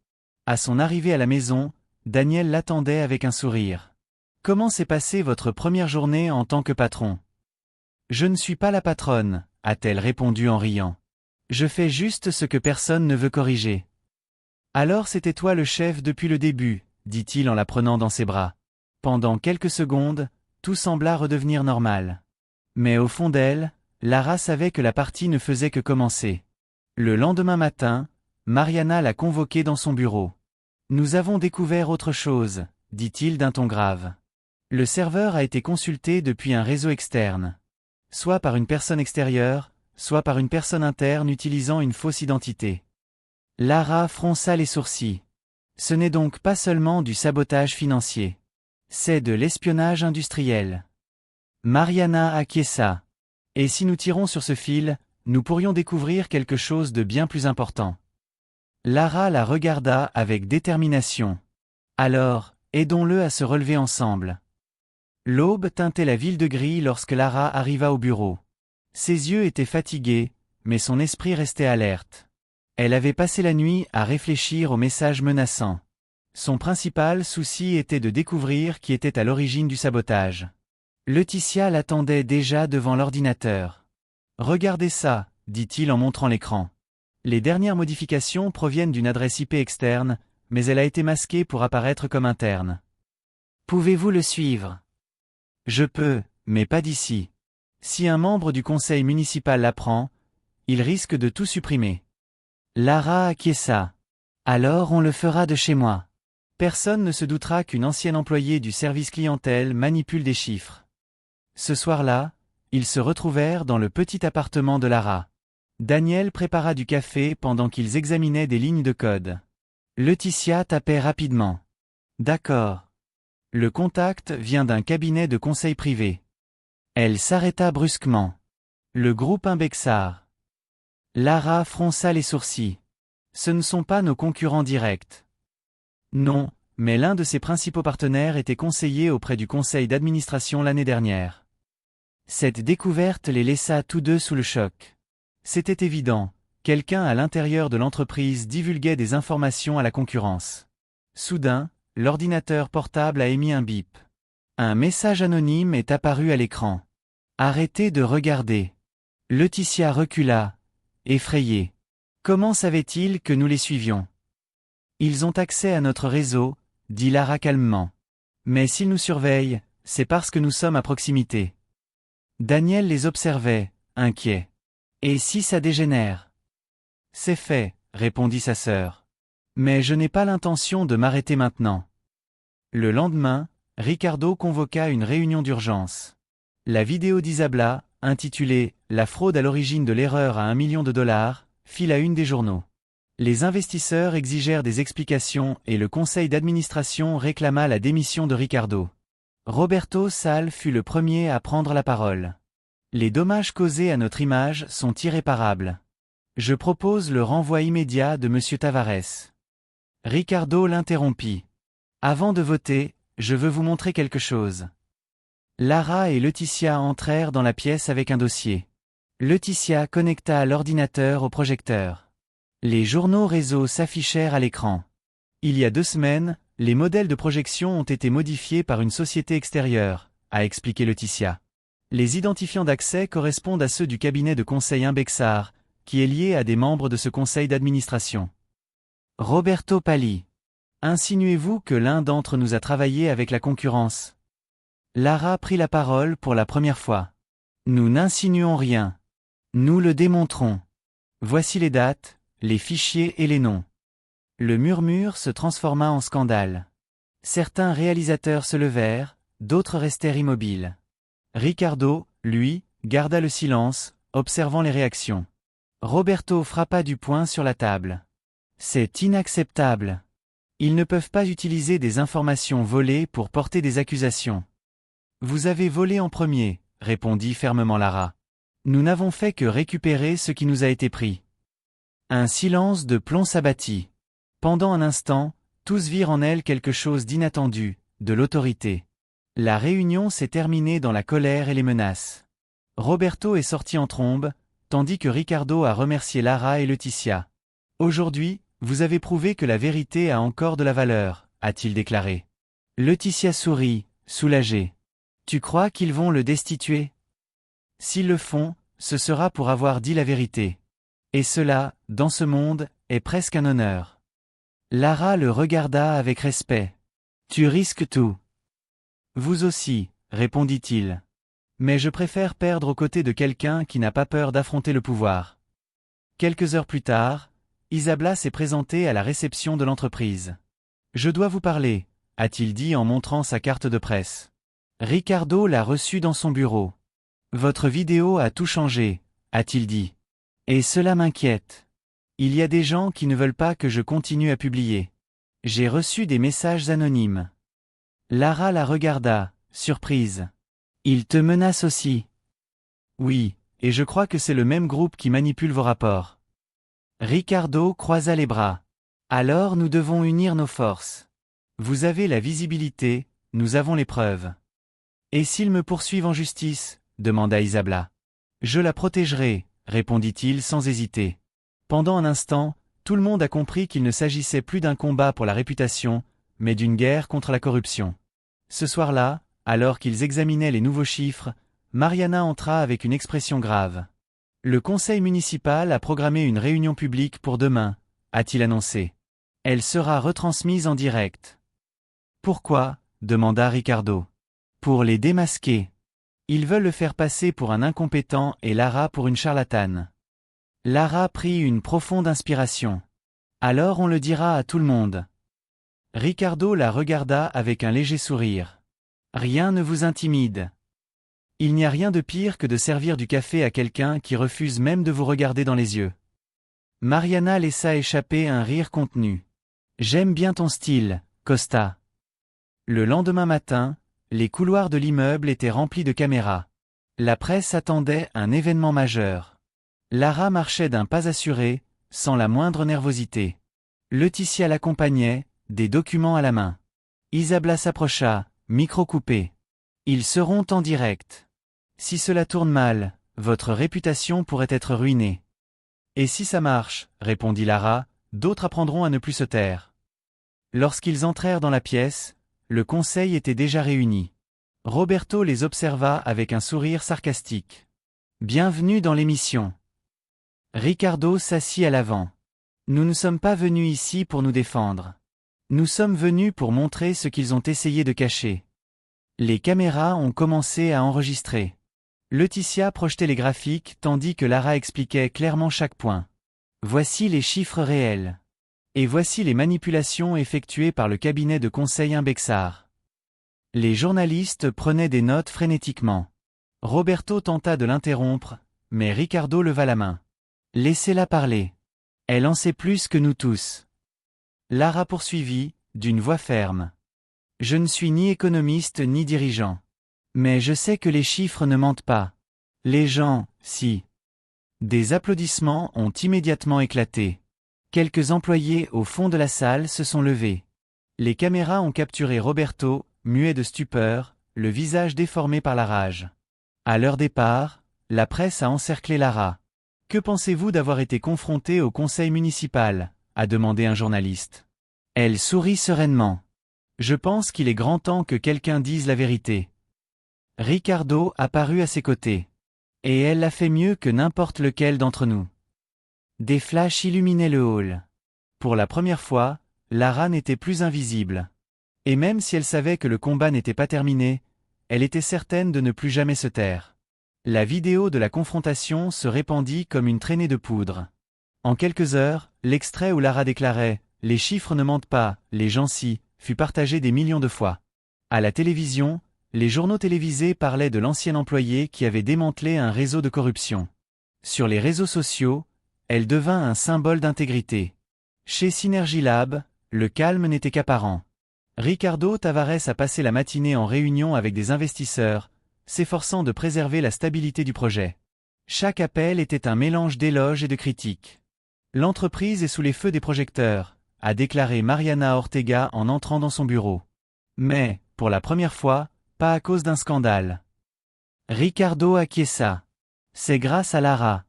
À son arrivée à la maison, Daniel l'attendait avec un sourire. « Comment s'est passée votre première journée en tant que patron ? » « Je ne suis pas la patronne, » a-t-elle répondu en riant. « Je fais juste ce que personne ne veut corriger. »« Alors c'était toi le chef depuis le début, » dit-il en la prenant dans ses bras. Pendant quelques secondes, tout sembla redevenir normal. Mais au fond d'elle, Lara savait que la partie ne faisait que commencer. Le lendemain matin, Mariana l'a convoquée dans son bureau. « Nous avons découvert autre chose, » dit-il d'un ton grave. Le serveur a été consulté depuis un réseau externe. Soit par une personne extérieure, soit par une personne interne utilisant une fausse identité. Lara fronça les sourcils. Ce n'est donc pas seulement du sabotage financier. C'est de l'espionnage industriel. Mariana acquiesça. Et si nous tirons sur ce fil, nous pourrions découvrir quelque chose de bien plus important. Lara la regarda avec détermination. Alors, aidons-le à se relever ensemble. L'aube teintait la ville de gris lorsque Lara arriva au bureau. Ses yeux étaient fatigués, mais son esprit restait alerte. Elle avait passé la nuit à réfléchir aux messages menaçants. Son principal souci était de découvrir qui était à l'origine du sabotage. Laetitia l'attendait déjà devant l'ordinateur. « Regardez ça, » dit-il en montrant l'écran. Les dernières modifications proviennent d'une adresse IP externe, mais elle a été masquée pour apparaître comme interne. Pouvez-vous le suivre ? Je peux, mais pas d'ici. Si un membre du conseil municipal l'apprend, il risque de tout supprimer. Lara acquiesça. Alors on le fera de chez moi. Personne ne se doutera qu'une ancienne employée du service clientèle manipule des chiffres. Ce soir-là, ils se retrouvèrent dans le petit appartement de Lara. Daniel prépara du café pendant qu'ils examinaient des lignes de code. Laetitia tapait rapidement. D'accord. Le contact vient d'un cabinet de conseil privé. Elle s'arrêta brusquement. Le groupe Imbexar. Lara fronça les sourcils. Ce ne sont pas nos concurrents directs. Non, mais l'un de ses principaux partenaires était conseiller auprès du conseil d'administration l'année dernière. Cette découverte les laissa tous deux sous le choc. C'était évident, quelqu'un à l'intérieur de l'entreprise divulguait des informations à la concurrence. Soudain, l'ordinateur portable a émis un bip. Un message anonyme est apparu à l'écran. Arrêtez de regarder. Laetitia recula, effrayée. Comment savait-il que nous les suivions? Ils ont accès à notre réseau, dit Lara calmement. Mais s'ils nous surveillent, c'est parce que nous sommes à proximité. Daniel les observait, inquiet. Et si ça dégénère? C'est fait, répondit sa sœur. Mais je n'ai pas l'intention de m'arrêter maintenant. Le lendemain, Ricardo convoqua une réunion d'urgence. La vidéo d'Isabella, intitulée « La fraude à l'origine de l'erreur à $1 million », fit la une des journaux. Les investisseurs exigèrent des explications et le conseil d'administration réclama la démission de Ricardo. Roberto Sal fut le premier à prendre la parole. Les dommages causés à notre image sont irréparables. Je propose le renvoi immédiat de M. Tavares. Ricardo l'interrompit. Avant de voter, je veux vous montrer quelque chose. Lara et Laetitia entrèrent dans la pièce avec un dossier. Laetitia connecta l'ordinateur au projecteur. Les journaux réseau s'affichèrent à l'écran. Il y a 2 semaines, les modèles de projection ont été modifiés par une société extérieure, a expliqué Laetitia. Les identifiants d'accès correspondent à ceux du cabinet de conseil Imbexar, qui est lié à des membres de ce conseil d'administration. Roberto pâlit. Insinuez-vous que l'un d'entre nous a travaillé avec la concurrence? Lara prit la parole pour la première fois. Nous n'insinuons rien. Nous le démontrons. Voici les dates, les fichiers et les noms. Le murmure se transforma en scandale. Certains réalisateurs se levèrent, d'autres restèrent immobiles. Ricardo, lui, garda le silence, observant les réactions. Roberto frappa du poing sur la table. C'est inacceptable. Ils ne peuvent pas utiliser des informations volées pour porter des accusations. Vous avez volé en premier, répondit fermement Lara. Nous n'avons fait que récupérer ce qui nous a été pris. Un silence de plomb s'abattit. Pendant un instant, tous virent en elle quelque chose d'inattendu, de l'autorité. La réunion s'est terminée dans la colère et les menaces. Roberto est sorti en trombe, tandis que Ricardo a remercié Lara et Laetitia. Aujourd'hui, vous avez prouvé que la vérité a encore de la valeur, a-t-il déclaré. Laetitia sourit, soulagée. Tu crois qu'ils vont le destituer? S'ils le font, ce sera pour avoir dit la vérité. Et cela, dans ce monde, est presque un honneur. Lara le regarda avec respect. Tu risques tout. Vous aussi, répondit-il. Mais je préfère perdre aux côtés de quelqu'un qui n'a pas peur d'affronter le pouvoir. Quelques heures plus tard, Isabella s'est présentée à la réception de l'entreprise. Je dois vous parler, a-t-il dit en montrant sa carte de presse. Ricardo l'a reçue dans son bureau. Votre vidéo a tout changé, a-t-il dit. Et cela m'inquiète. Il y a des gens qui ne veulent pas que je continue à publier. J'ai reçu des messages anonymes. Lara la regarda, surprise. Ils te menacent aussi. Oui, et je crois que c'est le même groupe qui manipule vos rapports. Ricardo croisa les bras. Alors nous devons unir nos forces. Vous avez la visibilité, nous avons les preuves. Et s'ils me poursuivent en justice? Demanda Isabella. Je la protégerai, répondit-il sans hésiter. Pendant un instant, tout le monde a compris qu'il ne s'agissait plus d'un combat pour la réputation, mais d'une guerre contre la corruption. Ce soir-là, alors qu'ils examinaient les nouveaux chiffres, Mariana entra avec une expression grave. Le conseil municipal a programmé une réunion publique pour demain, a-t-il annoncé. Elle sera retransmise en direct. Pourquoi? Demanda Ricardo. Pour les démasquer. Ils veulent le faire passer pour un incompétent et Lara pour une charlatane. Lara prit une profonde inspiration. Alors on le dira à tout le monde. Ricardo la regarda avec un léger sourire. Rien ne vous intimide. Il n'y a rien de pire que de servir du café à quelqu'un qui refuse même de vous regarder dans les yeux. Mariana laissa échapper un rire contenu. J'aime bien ton style, Costa. Le lendemain matin, les couloirs de l'immeuble étaient remplis de caméras. La presse attendait un événement majeur. Lara marchait d'un pas assuré, sans la moindre nervosité. Laetitia l'accompagnait, des documents à la main. Isabella s'approcha, micro coupé. Ils seront en direct. Si cela tourne mal, votre réputation pourrait être ruinée. Et si ça marche, répondit Lara, d'autres apprendront à ne plus se taire. Lorsqu'ils entrèrent dans la pièce, le conseil était déjà réuni. Roberto les observa avec un sourire sarcastique. Bienvenue dans l'émission. Ricardo s'assit à l'avant. Nous ne sommes pas venus ici pour nous défendre. Nous sommes venus pour montrer ce qu'ils ont essayé de cacher. Les caméras ont commencé à enregistrer. Laetitia projetait les graphiques tandis que Lara expliquait clairement chaque point. Voici les chiffres réels. Et voici les manipulations effectuées par le cabinet de conseil Imbexar. Les journalistes prenaient des notes frénétiquement. Roberto tenta de l'interrompre, mais Ricardo leva la main. Laissez-la parler. Elle en sait plus que nous tous. Lara poursuivit, d'une voix ferme. Je ne suis ni économiste ni dirigeant. Mais je sais que les chiffres ne mentent pas. Les gens, si. Des applaudissements ont immédiatement éclaté. Quelques employés au fond de la salle se sont levés. Les caméras ont capturé Roberto, muet de stupeur, le visage déformé par la rage. À leur départ, la presse a encerclé Lara. Que pensez-vous d'avoir été confronté au conseil municipal ? A demandé un journaliste. Elle sourit sereinement. Je pense qu'il est grand temps que quelqu'un dise la vérité. Ricardo apparut à ses côtés. Et elle l'a fait mieux que n'importe lequel d'entre nous. Des flashs illuminaient le hall. Pour la première fois, Lara n'était plus invisible. Et même si elle savait que le combat n'était pas terminé, elle était certaine de ne plus jamais se taire. La vidéo de la confrontation se répandit comme une traînée de poudre. En quelques heures, l'extrait où Lara déclarait « Les chiffres ne mentent pas, les gens si » fut partagé des millions de fois. À la télévision, les journaux télévisés parlaient de l'ancienne employée qui avait démantelé un réseau de corruption. Sur les réseaux sociaux, elle devint un symbole d'intégrité. Chez Synergy Lab, le calme n'était qu'apparent. Ricardo Tavares a passé la matinée en réunion avec des investisseurs, s'efforçant de préserver la stabilité du projet. Chaque appel était un mélange d'éloges et de critiques. L'entreprise est sous les feux des projecteurs, a déclaré Mariana Ortega en entrant dans son bureau. Mais, pour la première fois, pas à cause d'un scandale. Ricardo acquiesça. C'est grâce à Lara.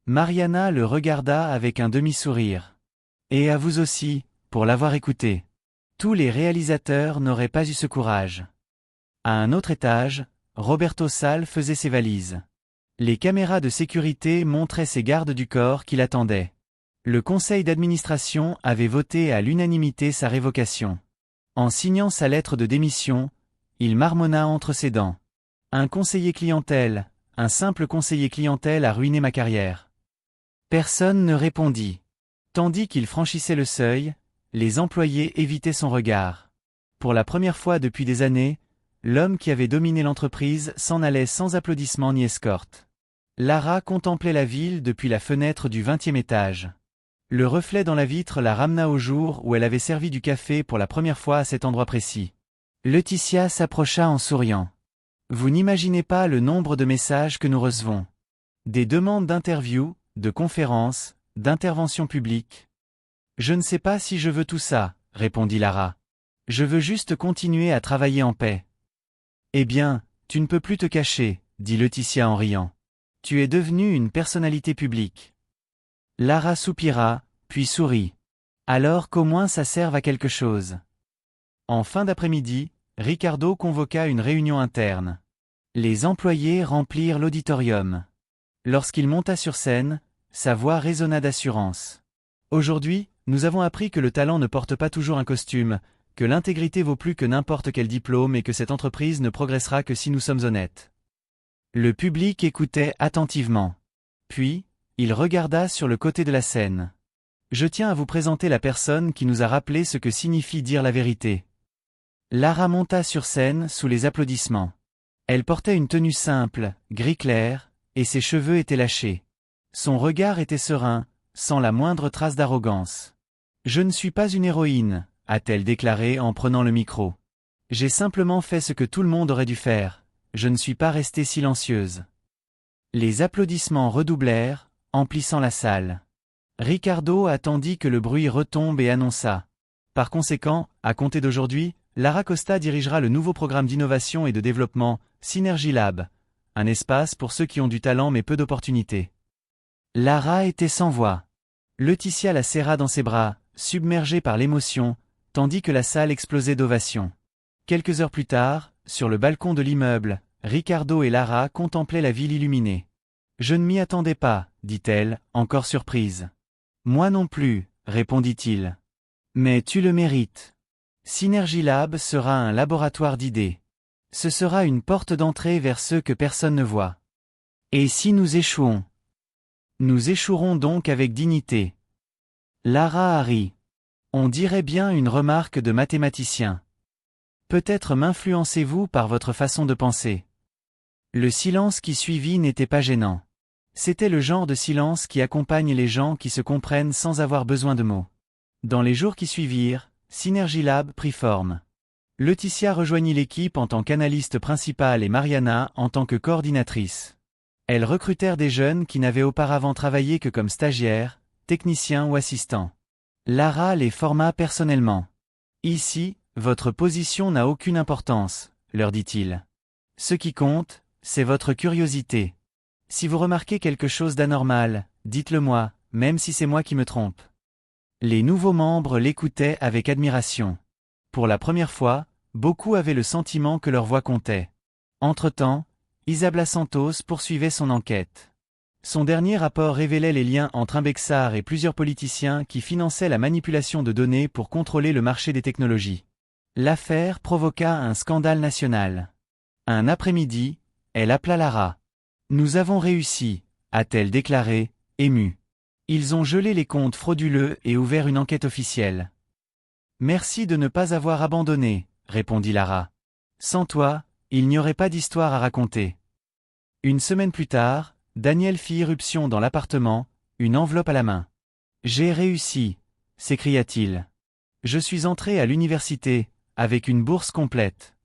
Mariana le regarda avec un demi-sourire. Et à vous aussi, pour l'avoir écouté. Tous les réalisateurs n'auraient pas eu ce courage. À un autre étage, Roberto Sal faisait ses valises. Les caméras de sécurité montraient ses gardes du corps qui l'attendaient. Le conseil d'administration avait voté à l'unanimité sa révocation. En signant sa lettre de démission, il marmonna entre ses dents. Un conseiller clientèle, un simple conseiller clientèle a ruiné ma carrière. Personne ne répondit. Tandis qu'il franchissait le seuil, les employés évitaient son regard. Pour la première fois depuis des années, l'homme qui avait dominé l'entreprise s'en allait sans applaudissements ni escorte. Lara contemplait la ville depuis la fenêtre du 20e étage. Le reflet dans la vitre la ramena au jour où elle avait servi du café pour la première fois à cet endroit précis. Laetitia s'approcha en souriant. Vous n'imaginez pas le nombre de messages que nous recevons. Des demandes d'interviews, de conférences, d'interventions publiques. Je ne sais pas si je veux tout ça, répondit Lara. Je veux juste continuer à travailler en paix. Eh bien, tu ne peux plus te cacher, dit Laetitia en riant. Tu es devenue une personnalité publique. Lara soupira, puis sourit. Alors qu'au moins ça serve à quelque chose. En fin d'après-midi, Ricardo convoqua une réunion interne. Les employés remplirent l'auditorium. Lorsqu'il monta sur scène, sa voix résonna d'assurance. Aujourd'hui, nous avons appris que le talent ne porte pas toujours un costume, que l'intégrité vaut plus que n'importe quel diplôme et que cette entreprise ne progressera que si nous sommes honnêtes. Le public écoutait attentivement. Puis, il regarda sur le côté de la scène. Je tiens à vous présenter la personne qui nous a rappelé ce que signifie dire la vérité. Lara monta sur scène sous les applaudissements. Elle portait une tenue simple, gris clair, et ses cheveux étaient lâchés. Son regard était serein, sans la moindre trace d'arrogance. Je ne suis pas une héroïne, a-t-elle déclaré en prenant le micro. J'ai simplement fait ce que tout le monde aurait dû faire. Je ne suis pas restée silencieuse. Les applaudissements redoublèrent, emplissant la salle. Ricardo attendit que le bruit retombe et annonça. Par conséquent, à compter d'aujourd'hui, Lara Costa dirigera le nouveau programme d'innovation et de développement, Synergy Lab, un espace pour ceux qui ont du talent mais peu d'opportunités. Lara était sans voix. Laetitia la serra dans ses bras, submergée par l'émotion, tandis que la salle explosait d'ovations. Quelques heures plus tard, sur le balcon de l'immeuble, Ricardo et Lara contemplaient la ville illuminée. « Je ne m'y attendais pas, dit-elle, encore surprise. Moi non plus, répondit-il. Mais tu le mérites. Synergy Lab sera un laboratoire d'idées. Ce sera une porte d'entrée vers ceux que personne ne voit. Et si nous échouons? Nous échouerons donc avec dignité. Lara a ri. On dirait bien une remarque de mathématicien. Peut-être m'influencez-vous par votre façon de penser. Le silence qui suivit n'était pas gênant. C'était le genre de silence qui accompagne les gens qui se comprennent sans avoir besoin de mots. Dans les jours qui suivirent, Synergy Lab prit forme. Laetitia rejoignit l'équipe en tant qu'analyste principale et Mariana en tant que coordinatrice. Elles recrutèrent des jeunes qui n'avaient auparavant travaillé que comme stagiaires, techniciens ou assistants. Lara les forma personnellement. Ici, votre position n'a aucune importance, leur dit-il. Ce qui compte, c'est votre curiosité. Si vous remarquez quelque chose d'anormal, dites-le moi, même si c'est moi qui me trompe. Les nouveaux membres l'écoutaient avec admiration. Pour la première fois, beaucoup avaient le sentiment que leur voix comptait. Entre-temps, Isabella Santos poursuivait son enquête. Son dernier rapport révélait les liens entre Imbexar et plusieurs politiciens qui finançaient la manipulation de données pour contrôler le marché des technologies. L'affaire provoqua un scandale national. Un après-midi, elle appela Lara. « Nous avons réussi », a-t-elle déclaré, émue. Ils ont gelé les comptes frauduleux et ouvert une enquête officielle. « Merci de ne pas avoir abandonné », répondit Lara. « Sans toi, il n'y aurait pas d'histoire à raconter. » Une semaine plus tard, Daniel fit irruption dans l'appartement, une enveloppe à la main. « J'ai réussi », s'écria-t-il. « Je suis entré à l'université, avec une bourse complète. »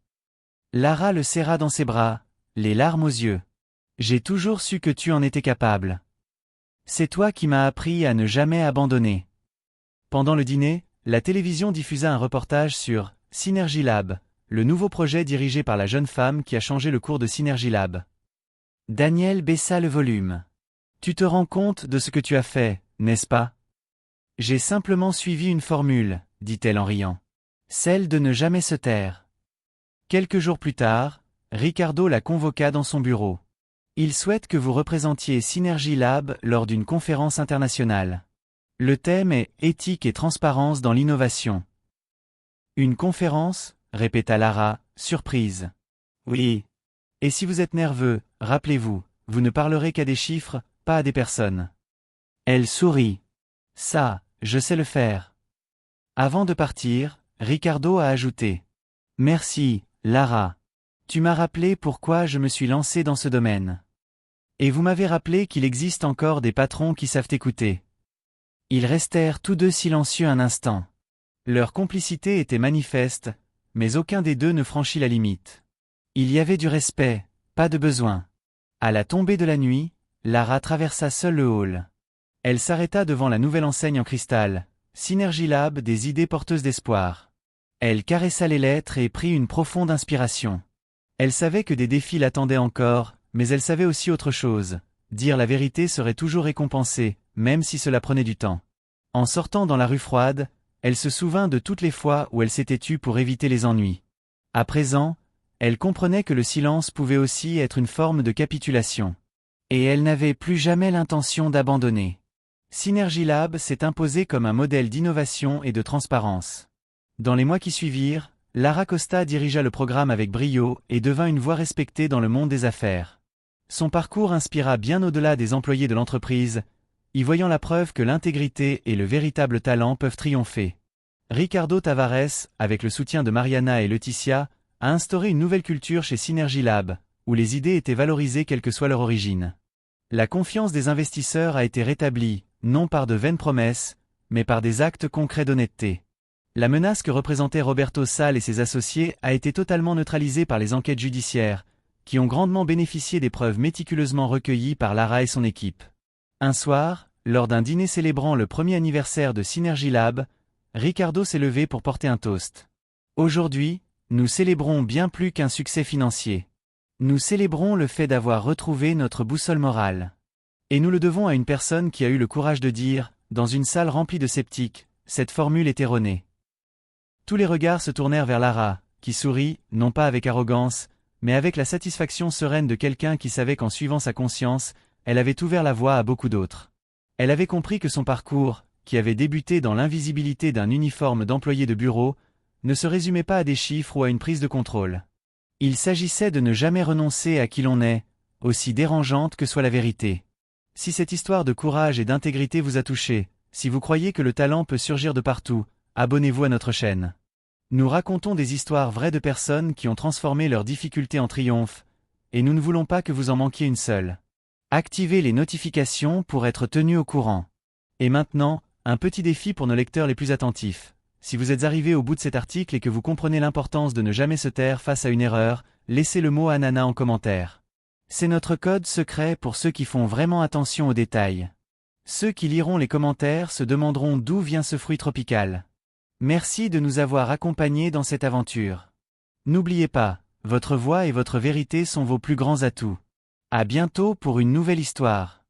Lara le serra dans ses bras, les larmes aux yeux. « J'ai toujours su que tu en étais capable. C'est toi qui m'as appris à ne jamais abandonner. » Pendant le dîner, la télévision diffusa un reportage sur Synergy Lab, le nouveau projet dirigé par la jeune femme qui a changé le cours de Synergy Lab. Daniel baissa le volume. « Tu te rends compte de ce que tu as fait, n'est-ce pas? » « J'ai simplement suivi une formule, dit-elle en riant. Celle de ne jamais se taire. » Quelques jours plus tard, Ricardo la convoqua dans son bureau. « Il souhaite que vous représentiez Synergy Lab lors d'une conférence internationale. Le thème est « Éthique et transparence dans l'innovation ». « Une conférence ?» répéta Lara, surprise. « Oui. Et si vous êtes nerveux, rappelez-vous, vous ne parlerez qu'à des chiffres, pas à des personnes. » Elle sourit. « Ça, je sais le faire. » Avant de partir, Ricardo a ajouté. « Merci, Lara. Tu m'as rappelé pourquoi je me suis lancé dans ce domaine. Et vous m'avez rappelé qu'il existe encore des patrons qui savent écouter. » Ils restèrent tous deux silencieux un instant. Leur complicité était manifeste, mais aucun des deux ne franchit la limite. Il y avait du respect, pas de besoin. À la tombée de la nuit, Lara traversa seule le hall. Elle s'arrêta devant la nouvelle enseigne en cristal, Synergy Lab, des idées porteuses d'espoir. Elle caressa les lettres et prit une profonde inspiration. Elle savait que des défis l'attendaient encore, mais elle savait aussi autre chose. Dire la vérité serait toujours récompensé, même si cela prenait du temps. En sortant dans la rue froide, elle se souvint de toutes les fois où elle s'était tue pour éviter les ennuis. À présent, elle comprenait que le silence pouvait aussi être une forme de capitulation. Et elle n'avait plus jamais l'intention d'abandonner. Synergy Lab s'est imposé comme un modèle d'innovation et de transparence. Dans les mois qui suivirent, Lara Costa dirigea le programme avec brio et devint une voix respectée dans le monde des affaires. Son parcours inspira bien au-delà des employés de l'entreprise, y voyant la preuve que l'intégrité et le véritable talent peuvent triompher. Ricardo Tavares, avec le soutien de Mariana et Laetitia, a instauré une nouvelle culture chez Synergy Lab, où les idées étaient valorisées quelle que soit leur origine. La confiance des investisseurs a été rétablie, non par de vaines promesses, mais par des actes concrets d'honnêteté. La menace que représentaient Roberto Sal et ses associés a été totalement neutralisée par les enquêtes judiciaires, qui ont grandement bénéficié des preuves méticuleusement recueillies par Lara et son équipe. Un soir, lors d'un dîner célébrant le premier anniversaire de Synergy Lab, Ricardo s'est levé pour porter un toast. Aujourd'hui, nous célébrons bien plus qu'un succès financier. Nous célébrons le fait d'avoir retrouvé notre boussole morale. Et nous le devons à une personne qui a eu le courage de dire, dans une salle remplie de sceptiques, cette formule est erronée. Tous les regards se tournèrent vers Lara, qui sourit, non pas avec arrogance, mais avec la satisfaction sereine de quelqu'un qui savait qu'en suivant sa conscience, elle avait ouvert la voie à beaucoup d'autres. Elle avait compris que son parcours, qui avait débuté dans l'invisibilité d'un uniforme d'employé de bureau, ne se résumait pas à des chiffres ou à une prise de contrôle. Il s'agissait de ne jamais renoncer à qui l'on est, aussi dérangeante que soit la vérité. Si cette histoire de courage et d'intégrité vous a touché, si vous croyez que le talent peut surgir de partout, abonnez-vous à notre chaîne. Nous racontons des histoires vraies de personnes qui ont transformé leurs difficultés en triomphe, et nous ne voulons pas que vous en manquiez une seule. Activez les notifications pour être tenu au courant. Et maintenant, un petit défi pour nos lecteurs les plus attentifs. Si vous êtes arrivé au bout de cet article et que vous comprenez l'importance de ne jamais se taire face à une erreur, laissez le mot Ananas en commentaire. C'est notre code secret pour ceux qui font vraiment attention aux détails. Ceux qui liront les commentaires se demanderont d'où vient ce fruit tropical. Merci de nous avoir accompagnés dans cette aventure. N'oubliez pas, votre voix et votre vérité sont vos plus grands atouts. À bientôt pour une nouvelle histoire.